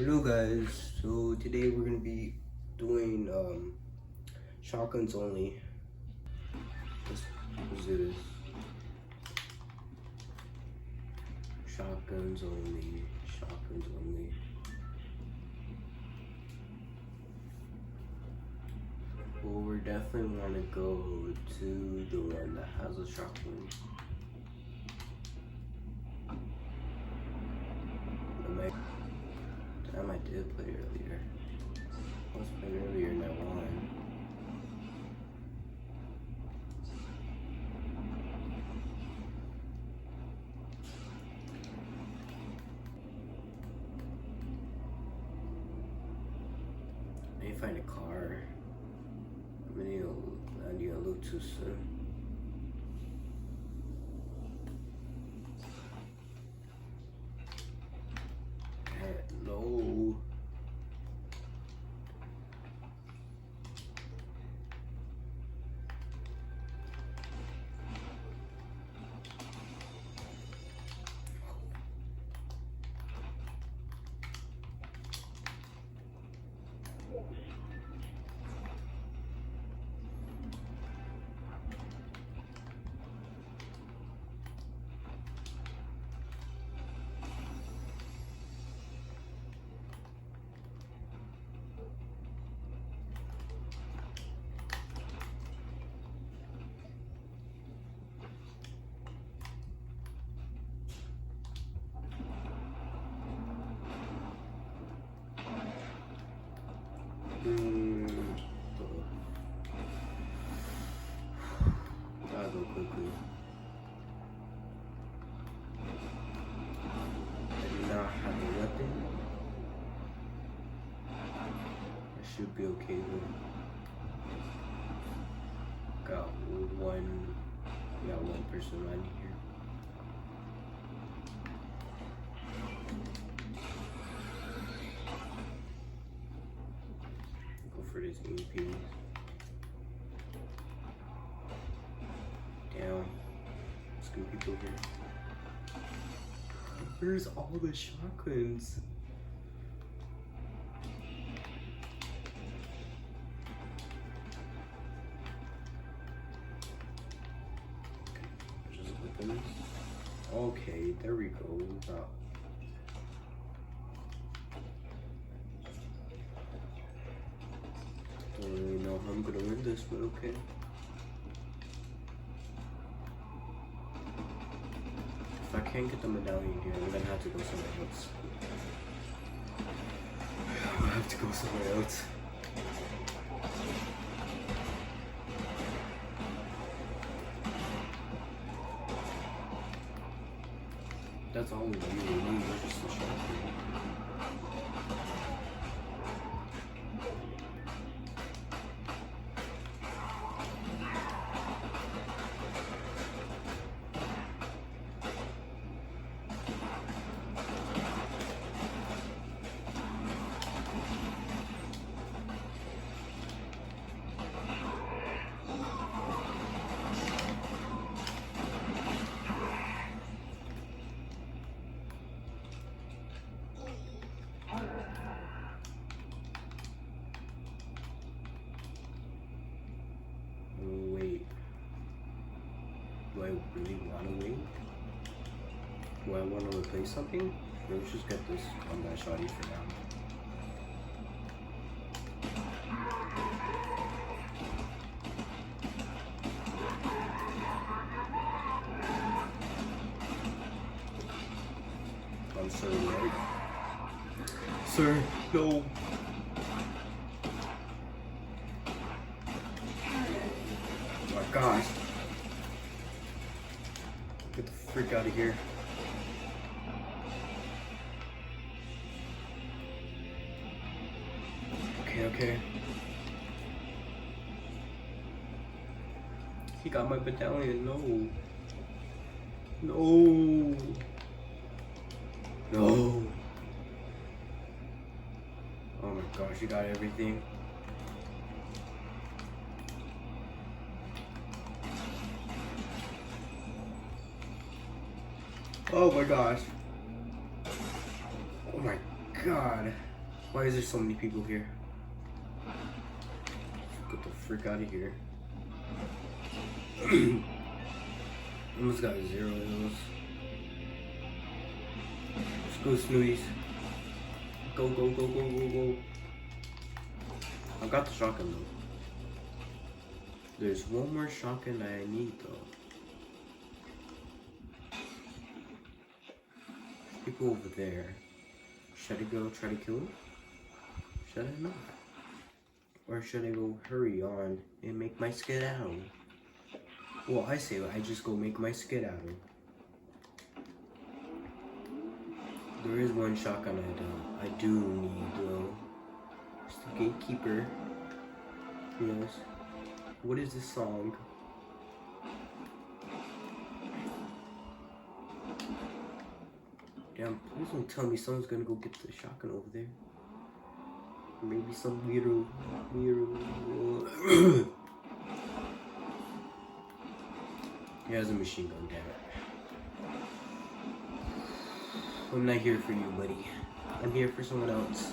Hello guys, so today we're gonna be doing shotguns only. Let's do this. Shotguns only, shotguns only. Well, we're definitely wanna go to the one that has a shotgun. Damn, I did play earlier. I was playing earlier and I won. I need to find a car. I'm landing a little too soon. Hello. Gotta go quickly. I do not have a weapon. I should be okay though. Got one person right here. Go for this EP. Damn. There's good people here. Where's all the shotguns? Just open this. Okay, there we go. Don't really know how I'm gonna win this, but okay. If I can't get the medallion here, I'm gonna have to go somewhere else. I'm gonna have to go somewhere else. That's all we really need, we're just a shotgun. Wait. Do I really want to wait? Do I want to replace something? Let's just get this combat shotty for now. I'm so right. Sir, no. Oh my gosh. Get the freak out of here. Okay. He got my battalion. No. No. No. Oh my gosh, you got everything. Oh my gosh. Oh my god. Why is there so many people here? Get the frick out of here. Almost got 0 hills. Let's go, Snooties. Go, go, go, go, go, go. I got the shotgun though. There's one more shotgun that I need though. People over there. Should I go try to kill him? Should I not? Or should I go hurry on and make my skedaddle? Well, I say I just go make my skedaddle. There is one shotgun I do need though. It's the Gatekeeper. Yes. What is this song? Damn, please don't tell me someone's gonna go get the shotgun over there. Maybe some weirdo. He has a machine gun, damn it. I'm not here for you, buddy. I'm here for someone else.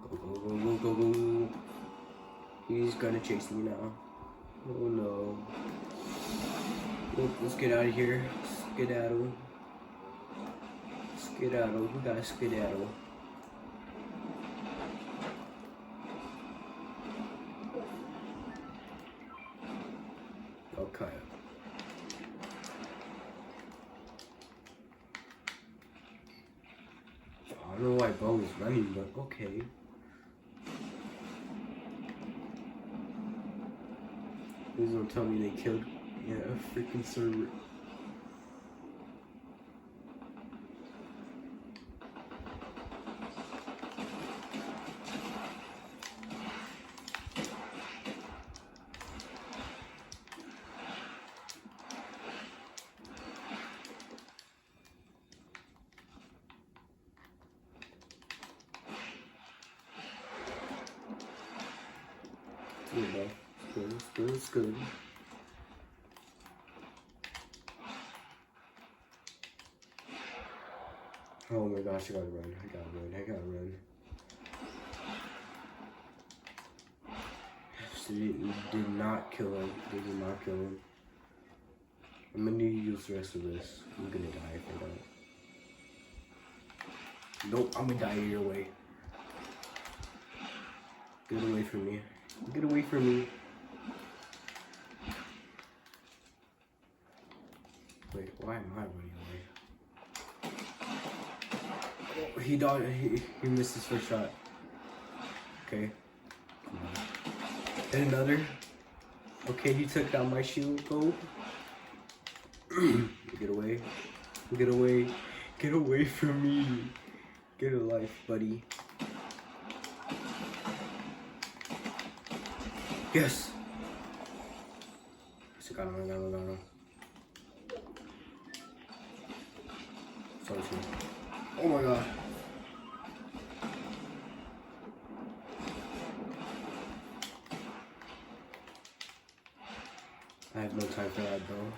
Go, go, go, go, go, go. He's gonna chase me now. Oh no. Oh, let's get out of here. Skedaddle. Skedaddle. We gotta skedaddle. Okay. I don't know why Bo is running, but okay. Please don't tell me they killed a freaking server. It's good. Oh my gosh, I gotta run. I gotta run. So they did not kill him. They did not kill him. I'm gonna need to use the rest of this. I'm gonna die if I don't. Nope, I'm gonna die your way. Get away from me. Get away from me. Wait, why am I running away? Oh, he died. He missed his first shot. Okay. Come on. Hit another. Okay, he took down my shield. Go. Get away. Get away. Get away from me. Get a life, buddy. Yes. I got him. Oh my god. I have no time for that though.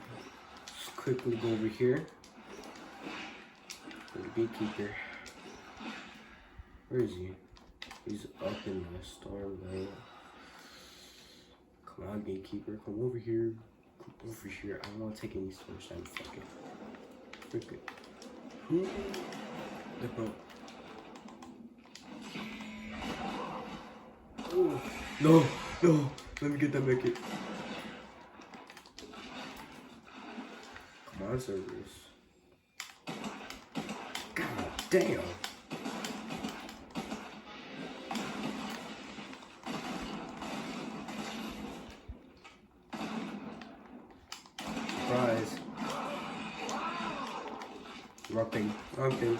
Just quickly go over here. For the Gatekeeper. Where is he? He's up in the storm though. Come on, Gatekeeper, come over here. Come over here. I don't want to take any storm shine. Fuck it. Frick it. The boat. Oh, no, no. Let me get that medkit. Come on, servers. God damn. Surprise. Wrong thing. Okay,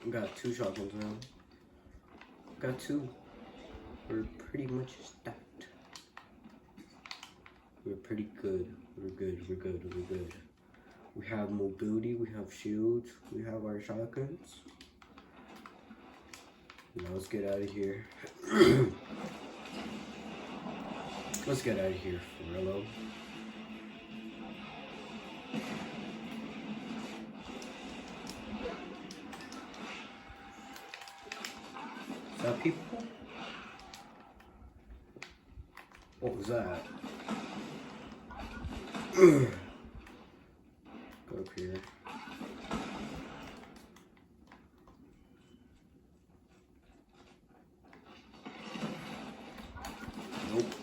we got 2 shotguns now. Got 2. We're pretty much stacked. We're pretty good. We're good. We have mobility, we have shields, we have our shotguns. Now let's get out of here. Let's get out of here, Forello. people? What was that? Go up here. Nope.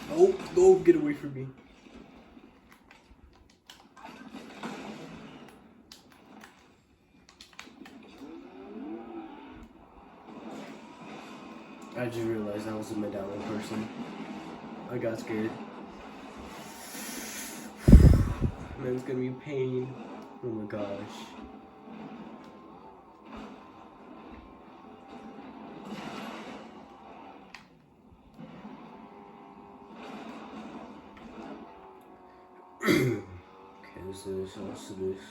Nope. Nope. Get away from me. I just realized I was a medallion person. I got scared. Man, it's gonna be pain. Oh my gosh. Okay, let's do this. Let's do this.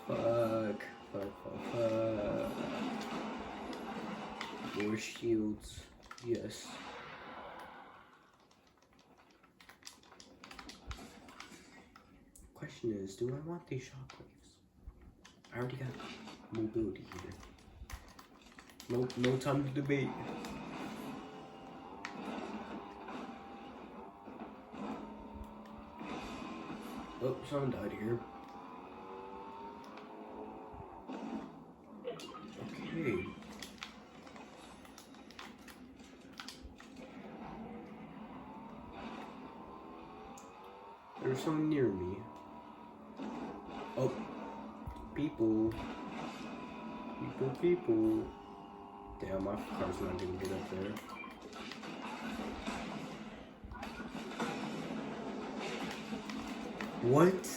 Fuck. More shields. Yes. Question is, do I want these shockwaves? I already got mobility here. No time to debate. Oh, someone died here. Okay. There's someone near me. Oh, people. Damn, my car's not gonna get up there. What?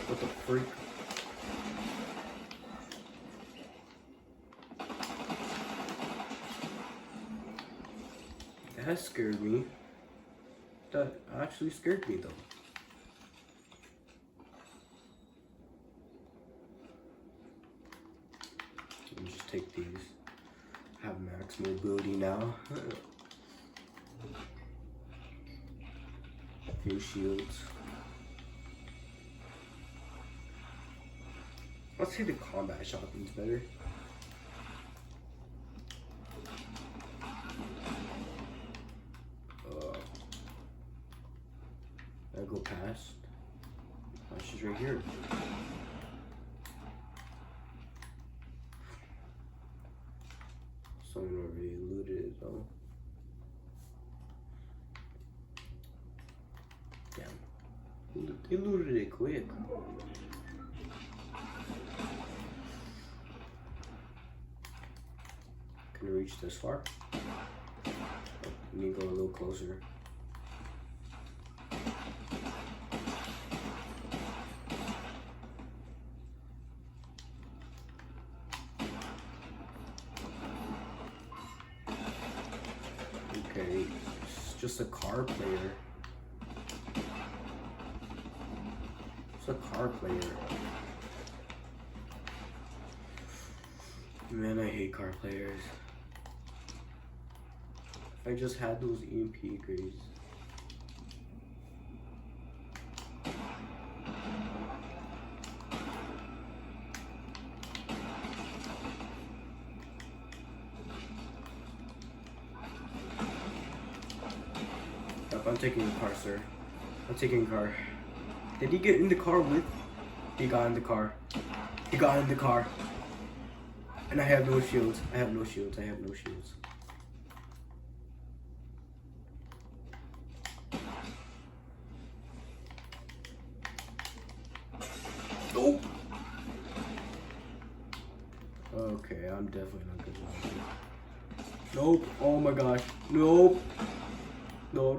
What the freak? That scared me. That actually scared me though. Let me just take these. Have max mobility now. A few shields. Let's say the combat shotgun's better. I go past. Oh, she's right here. Someone already looted it though. Damn. They looted it quick. Can I reach this far? Oh, let me go a little closer. Okay, it's just a car player. It's a car player. Man, I hate car players. I just had those EMP grades. I'm taking the car, sir. I'm taking the car. Did he get in the car with? He got in the car. He got in the car. And I have no shields. I have no shields. I have no shields. Nope. Okay, I'm definitely not good at this. Nope. Oh my gosh. Nope. No.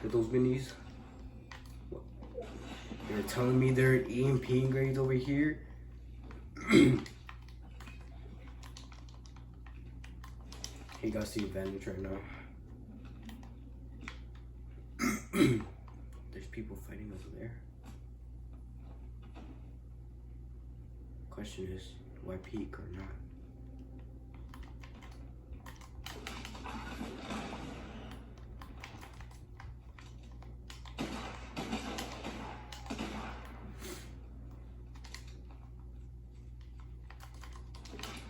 Get those minis. What? You're telling me there are EMP grades over here? He got the advantage right now. There's people fighting over there. Question is, do I peek or not?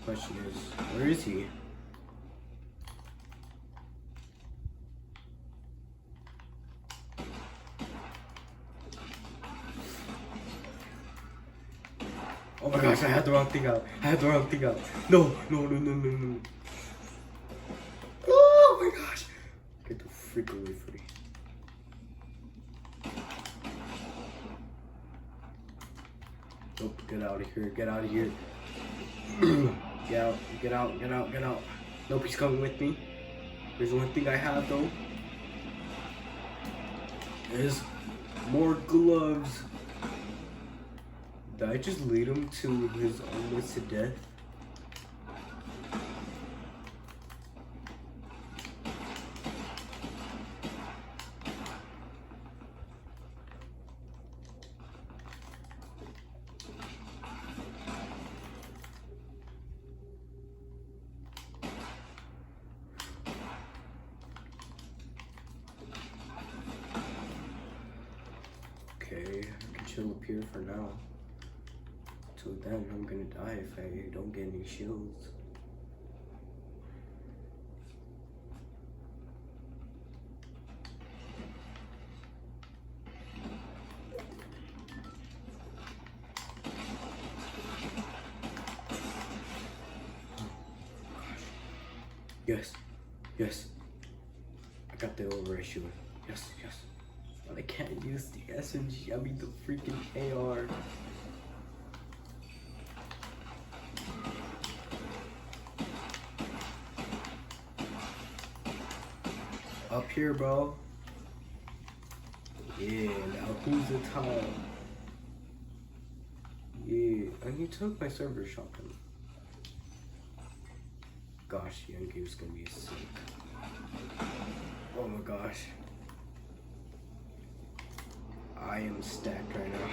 question is, where is he? Oh my gosh, I had the wrong thing out. No. Oh my gosh. Get the freak away from me. Nope, get out of here. Get out. Nope, he's coming with me. There's one thing I have though. There's more gloves. Did I just lead him to his almost to death? Okay, I can chill up here for now. Till then, I'm gonna die if I don't get any shields. Yes. I got the override shield. Yes. But I can't use the SMG. I mean the freaking AR. Up here, bro. Yeah, now who's the top? Yeah, and he took my server shotgun. Gosh, the end game's gonna be sick. Oh my gosh. I am stacked right now.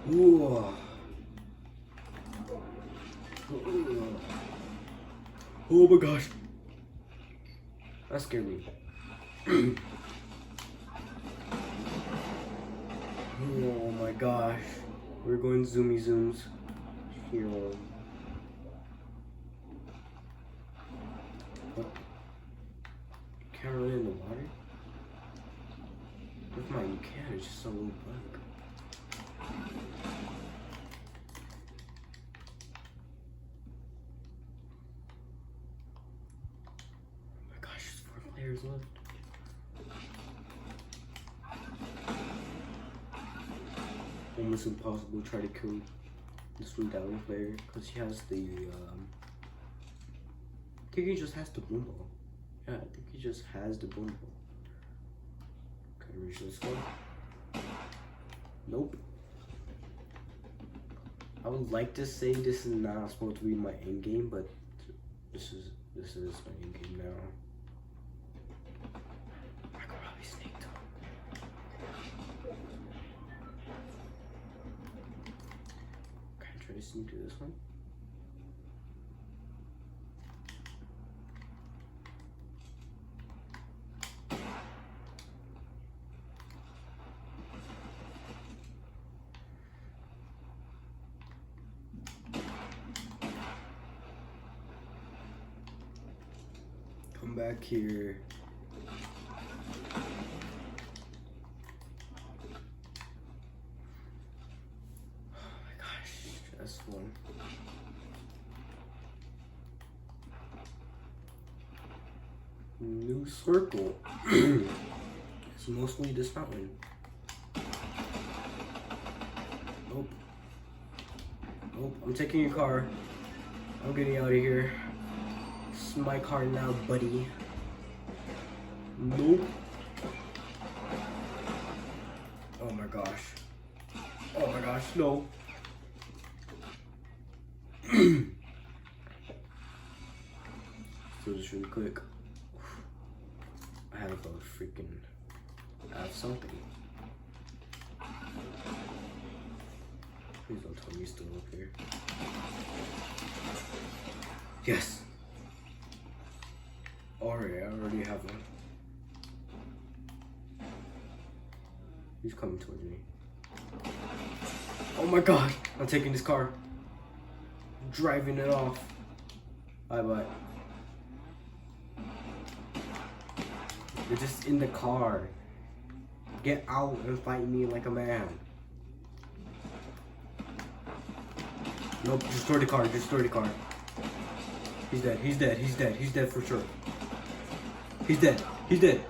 Whoa. Oh my gosh. That scared me. Oh my gosh. We're going zoomy zooms. Here. What? Can't run in the water? Never mind, you can. It's just a little bug. Players left. Almost impossible to try to kill this one down player because he has the I think he just has the boom ball. Yeah, I think he just has the boom ball. Can I reach this one? Nope. I would like to say this is not supposed to be my end game, but this is my end game now. Try to sneak to this one. Come back here. One. New circle. It's mostly this mountain. Nope. I'm taking your car. I'm getting out of here. This is my car now, buddy. Nope. Oh my gosh, no. So just really quick, I have something. Please don't tell me he's still up here. Yes. Alright, I already have one. He's coming towards me. Oh my god, I'm taking this car. driving it off. Bye. You're just in the car. Get out and fight me like a man. Nope, destroy the car, destroy the car. He's dead, he's dead, he's dead, he's dead for sure. He's dead, he's dead.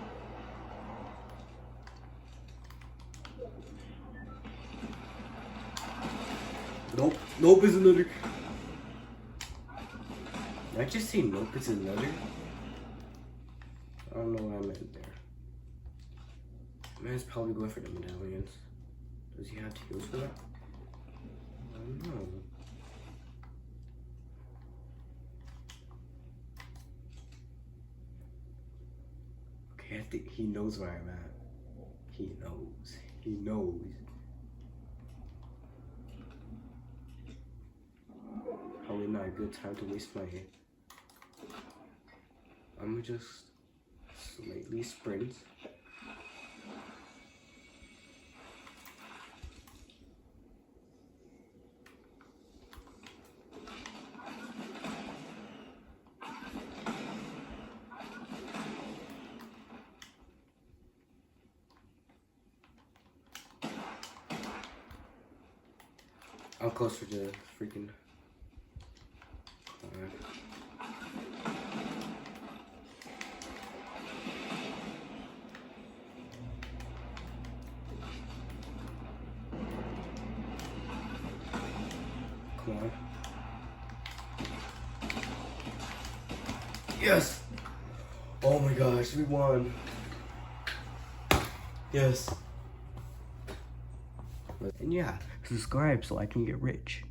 Nope, nope is another. Did I just say nope is another? I don't know what I meant there. Man's probably going for the medallions. Does he have heals for that? I don't know. Okay, I think he knows where I'm at. He knows. He knows. Probably not a good time to waste my hit. I'm gonna just slightly sprint. I'm closer to freaking. Come on. Yes! Oh my gosh, we won. Yes. And yeah, subscribe so I can get rich.